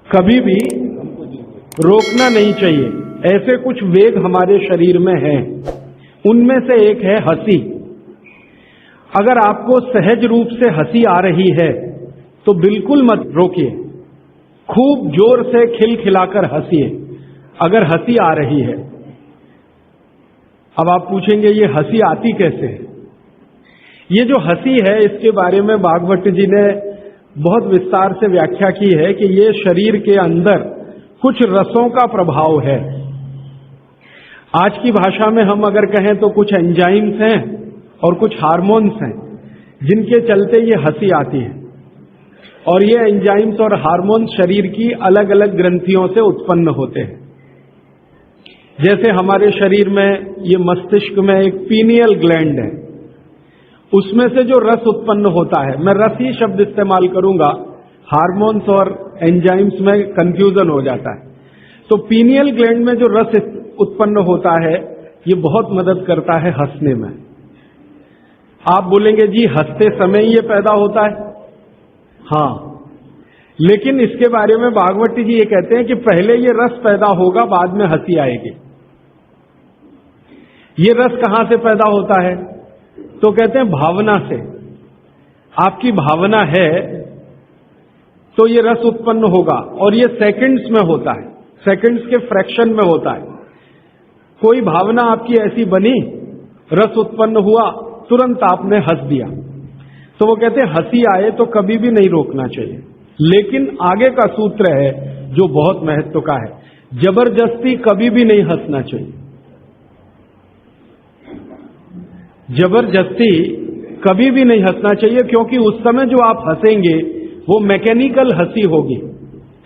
कभी भी रोकना नहीं चाहिए। ऐसे कुछ वेग हमारे शरीर में हैं, उनमें से एक है हंसी। अगर आपको सहज रूप से हंसी आ रही है तो बिल्कुल मत रोकिए, खूब जोर से खिलखिलाकर हंसिए अगर हंसी आ रही है। अब आप पूछेंगे ये हंसी आती कैसे है? ये जो हंसी है इसके बारे में भागवत जी ने बहुत विस्तार से व्याख्या की है कि ये शरीर के अंदर कुछ रसों का प्रभाव है। आज की भाषा में हम अगर कहें तो कुछ एंजाइम्स हैं और कुछ हार्मोन्स हैं जिनके चलते ये हंसी आती है। और ये एंजाइम्स और हार्मोन्स शरीर की अलग अलग ग्रंथियों से उत्पन्न होते हैं। जैसे हमारे शरीर में ये मस्तिष्क में एक पीनियल ग्लैंड है, उसमें से जो रस उत्पन्न होता है, मैं रस ही शब्द इस्तेमाल करूंगा, हार्मोन्स और एंजाइम्स में कंफ्यूजन हो जाता है। तो पीनियल ग्लैंड में जो रस उत्पन्न होता है ये बहुत मदद करता है हंसने में। आप बोलेंगे जी हंसते समय ही ये पैदा होता है। हाँ, लेकिन इसके बारे में भागवत जी ये कहते हैं कि पहले ये रस पैदा होगा, बाद में हंसी आएगी। ये रस कहां से पैदा होता है? तो कहते हैं भावना से। आपकी भावना है तो ये रस उत्पन्न होगा, और ये सेकंड्स में होता है, सेकंड्स के फ्रैक्शन में होता है। कोई भावना आपकी ऐसी बनी, रस उत्पन्न हुआ, तुरंत आपने हंस दिया, तो वो कहते हैं हंसी आए तो कभी भी नहीं रोकना चाहिए। लेकिन आगे का सूत्र है जो बहुत महत्व का है, जबरदस्ती कभी भी नहीं हंसना चाहिए। जबरदस्ती कभी भी नहीं हंसना चाहिए, क्योंकि उस समय जो आप हंसेंगे वो मैकेनिकल हंसी होगी।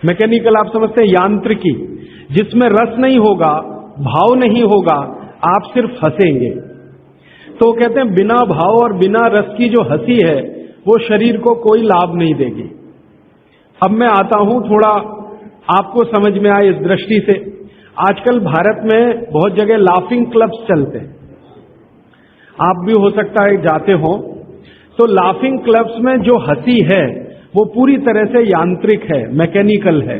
मैकेनिकल आप समझते हैं, यांत्रिकी, जिसमें रस नहीं होगा, भाव नहीं होगा, आप सिर्फ हंसेंगे। तो कहते हैं बिना भाव और बिना रस की जो हंसी है वो शरीर को कोई लाभ नहीं देगी। अब मैं आता हूं थोड़ा आपको समझ में आए इस दृष्टि से। आजकल भारत में बहुत जगह लाफिंग क्लब्स चलते हैं, आप भी हो सकता है जाते हो। तो लाफिंग क्लब्स में जो हंसी है वो पूरी तरह से यांत्रिक है, मैकेनिकल है।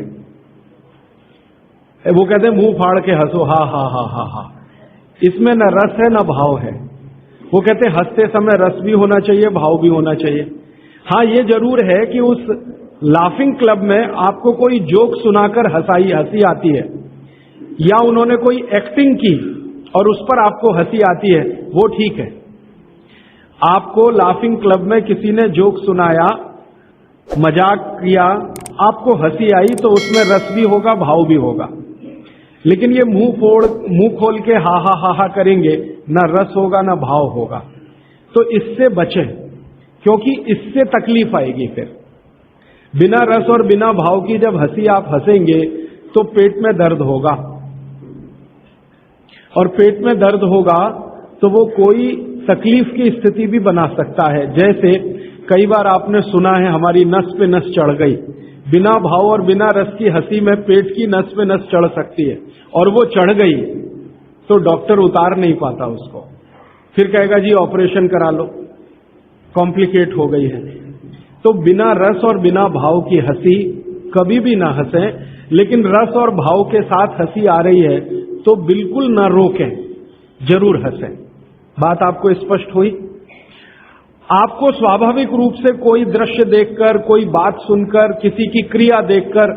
वो कहते हैं मुंह फाड़ के हंसो, हा हा हा हा हा, इसमें न रस है न भाव है। वो कहते हैं हंसते समय रस भी होना चाहिए, भाव भी होना चाहिए। हाँ, ये जरूर है कि उस लाफिंग क्लब में आपको कोई जोक सुनाकर हंसी आती है, या उन्होंने कोई एक्टिंग की और उस पर आपको हंसी आती है, वो ठीक है। आपको लाफिंग क्लब में किसी ने जोक सुनाया, मजाक किया, आपको हंसी आई, तो उसमें रस भी होगा, भाव भी होगा। लेकिन ये मुंह खोल के हा हा हा हा करेंगे, ना रस होगा ना भाव होगा। तो इससे बचें, क्योंकि इससे तकलीफ आएगी। फिर बिना रस और बिना भाव की जब हंसी आप हंसेंगे तो पेट में दर्द होगा, और पेट में दर्द होगा तो वो कोई तकलीफ की स्थिति भी बना सकता है। जैसे कई बार आपने सुना है हमारी नस पे नस चढ़ गई, बिना भाव और बिना रस की हंसी में पेट की नस पे नस चढ़ सकती है, और वो चढ़ गई तो डॉक्टर उतार नहीं पाता उसको, फिर कहेगा जी ऑपरेशन करा लो, कॉम्प्लिकेट हो गई है। तो बिना रस और बिना भाव की हंसी कभी भी ना हंसें। लेकिन रस और भाव के साथ हंसी आ रही है तो बिल्कुल ना रोकें, जरूर हंसें। बात आपको स्पष्ट हुई? आपको स्वाभाविक रूप से कोई दृश्य देखकर, कोई बात सुनकर, किसी की क्रिया देखकर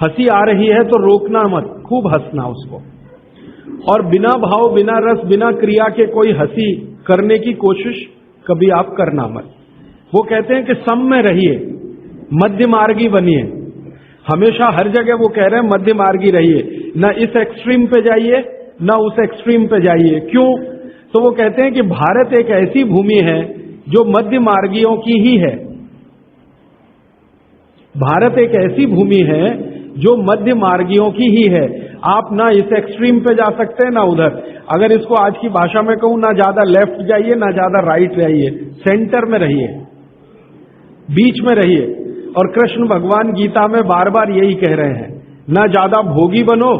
हंसी आ रही है तो रोकना मत, खूब हंसना उसको। और बिना भाव, बिना रस, बिना क्रिया के कोई हंसी करने की कोशिश कभी आप करना मत। वो कहते हैं कि सम में रहिए, मध्य मार्गी बनिए। हमेशा हर जगह वो कह रहे हैं मध्य मार्गी रहिए, ना इस एक्सट्रीम पे जाइए ना उस एक्सट्रीम पे जाइए। क्यों? तो वो कहते हैं कि भारत एक ऐसी भूमि है जो मध्य मार्गियों की ही है। भारत एक ऐसी भूमि है जो मध्य मार्गियों की ही है। आप ना इस एक्सट्रीम पे जा सकते हैं ना उधर। अगर इसको आज की भाषा में कहूं, ना ज्यादा लेफ्ट जाइए ना ज्यादा राइट जाइए, सेंटर में रहिए, बीच में रहिए। और कृष्ण भगवान गीता में बार बार यही कह रहे हैं, ना ज्यादा भोगी बनो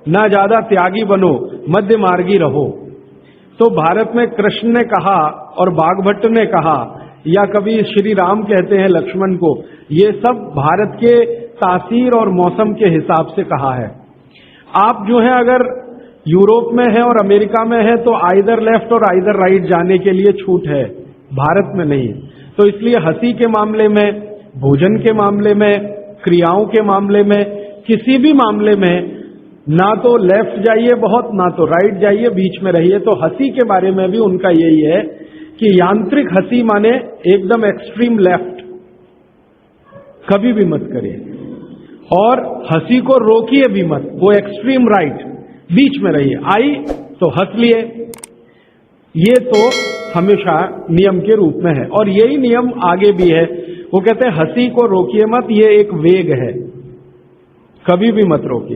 ना ज्यादा त्यागी बनो, मध्य मार्गी रहो। तो भारत में कृष्ण ने कहा और बागभट्ट ने कहा, या कभी श्री राम कहते हैं लक्ष्मण को, ये सब भारत के तासीर और मौसम के हिसाब से कहा है। आप जो है अगर यूरोप में है और अमेरिका में है तो आइदर लेफ्ट और आइदर राइट जाने के लिए छूट है, भारत में नहीं। तो इसलिए हंसी के मामले में, भोजन के मामले में, क्रियाओं के मामले में, किसी भी मामले में ना तो लेफ्ट जाइए बहुत, ना तो राइट जाइए, बीच में रहिए। तो हंसी के बारे में भी उनका यही है कि यांत्रिक हंसी माने एकदम एक्सट्रीम लेफ्ट कभी भी मत करिए, और हंसी को रोकिए भी मत, वो एक्सट्रीम राइट, बीच में रहिए। आई तो हंस लिए, ये तो हमेशा नियम के रूप में है। और यही नियम आगे भी है। वो कहते हैं हंसी को रोकिए मत, ये एक वेग है, कभी भी मत रोकिए।